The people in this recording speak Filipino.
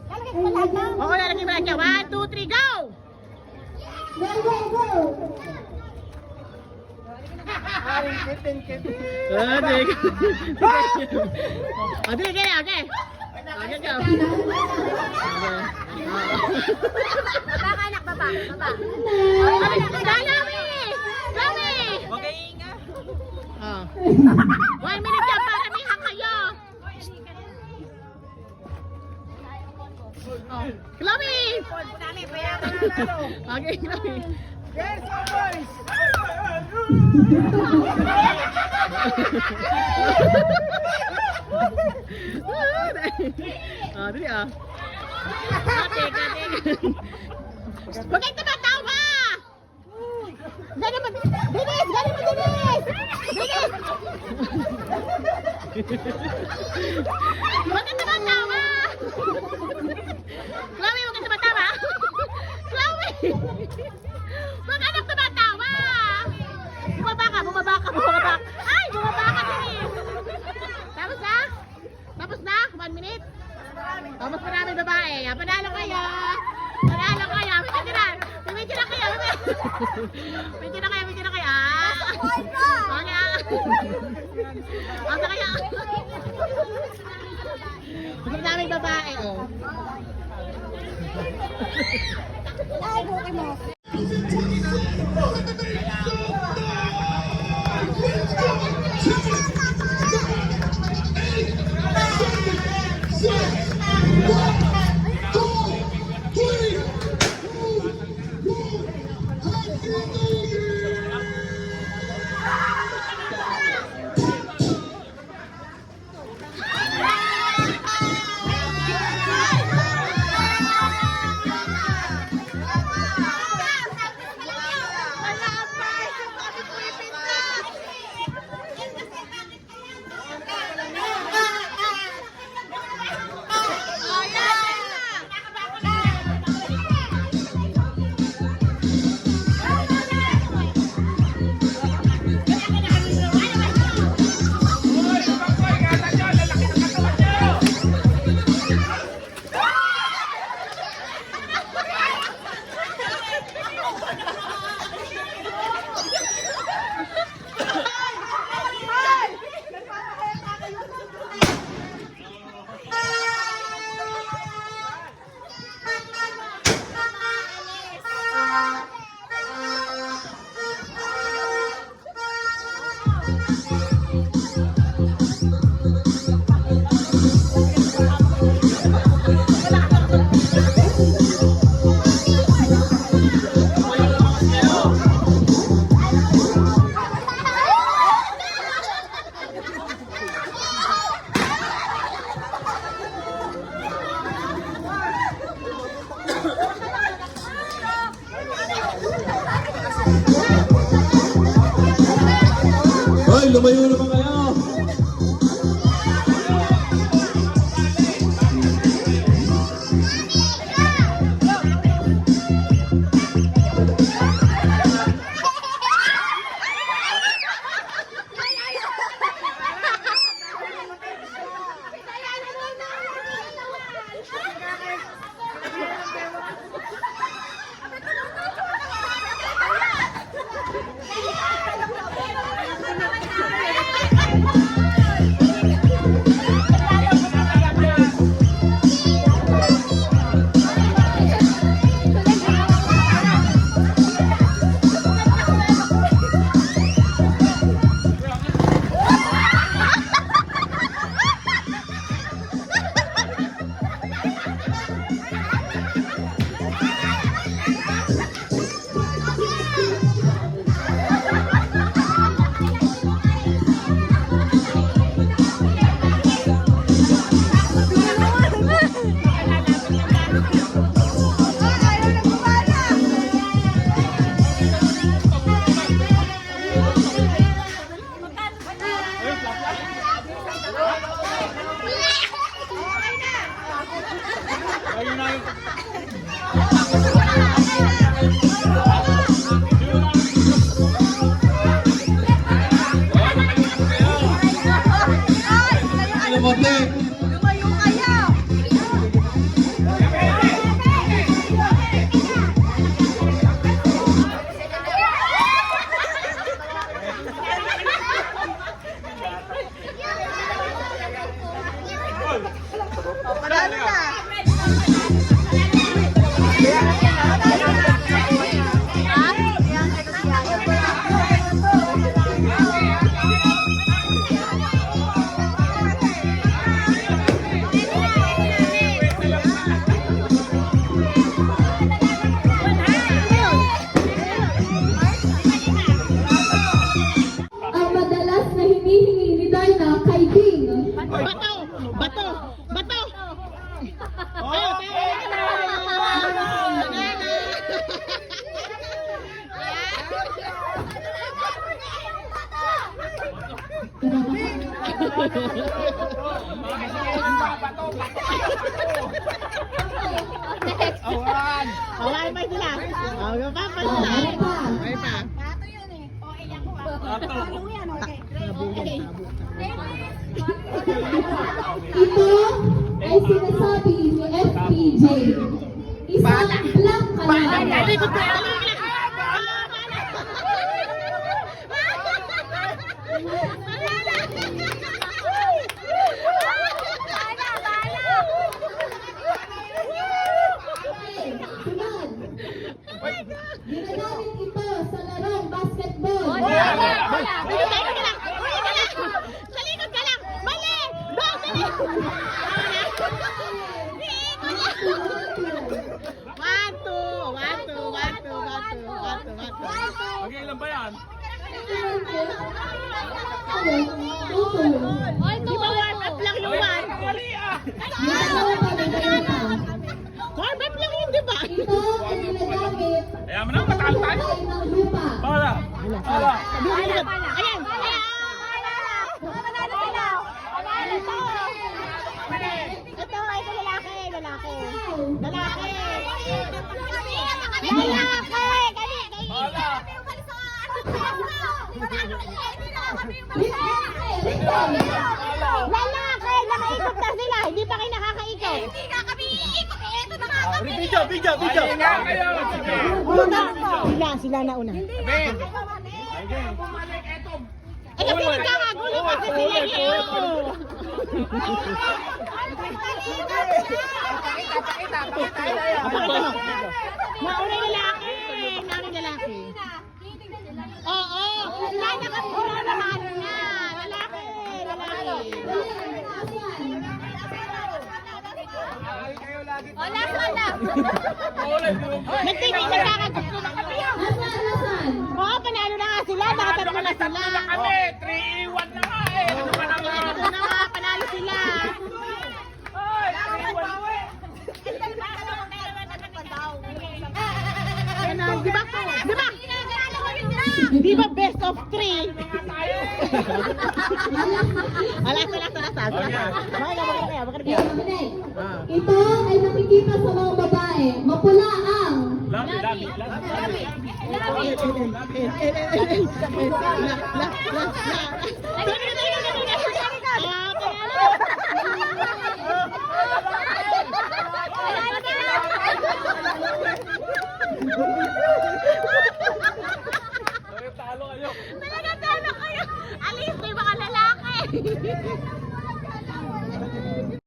Oo, lalagay mo lang siya. 1, 2, 3, go! Dili kaya, okay. Okay, go. Baba anak, baba. Dalawi! Dalawi! Okay, inga. 1 minute yan para may hang kayo. Chloe! Okay, Chloe. Yes, boys! Dali Kate. Huwag kayong tumatawa! Gano'n mo, Dennis! Gano'n mo, Dennis! Dennis! Huwag kang tumatawa! Chloe, huwag kang tumatawa! Chloe! Huwag ka nang tumatawa! Bumaba ka! Ay, bumaba ka, Dennis! Tapos na? 1 minute? Mas maraming babae. Panalo kayo! Medyo na kayo! Asa kaya? Mas maraming babae, oh. Ay, buki mo. Hoy, lumayo naman kayo! Lumayo kaya! Ayaw, Awan! Awan pa sila. Awan pa sila. Ay pa. Bato yun eh. O, iyak ko ah. Talo yan, okay. Okay. Ito ay sinasabi ni FPJ. Isang blank kalahati. Sunod. Ginagamit ito sa larong basketball. Salikod ka lang! Mali! Dali! One, two. Okay, ilan ba yan? Di ba warm up lang yung one? Mali ah! Warm up lang yun, di ba? Ito ay ginagamit Kaya mo na, matalo tayo. sa ng lupa. Pala! Pala! Ayan! Ito ay lalaki. Lalaki! Pala! Lalaki! Nakaikot na sila! Hindi pa kayo nakakaikot! Video! Mali nga kayo! Sige! Sila na una. Ben! Eh kasi nagkakagulo kasi sila eh. Nauna yung lalaki. Oo. Lala kami sila naman na. Lalaki. Nagtingin na kakagulo. Nasaan? Oo, panalo na nga sila. Nakatatlo na sila. Kami! 3-1 na nga eh! Ano ba naman? Ito na nga, panalo sila. Ay! 3-1! Ano, di ba? Di ba best of 3? Alas. Ito ay nakikita sa mga babae. Mapula ang Lami!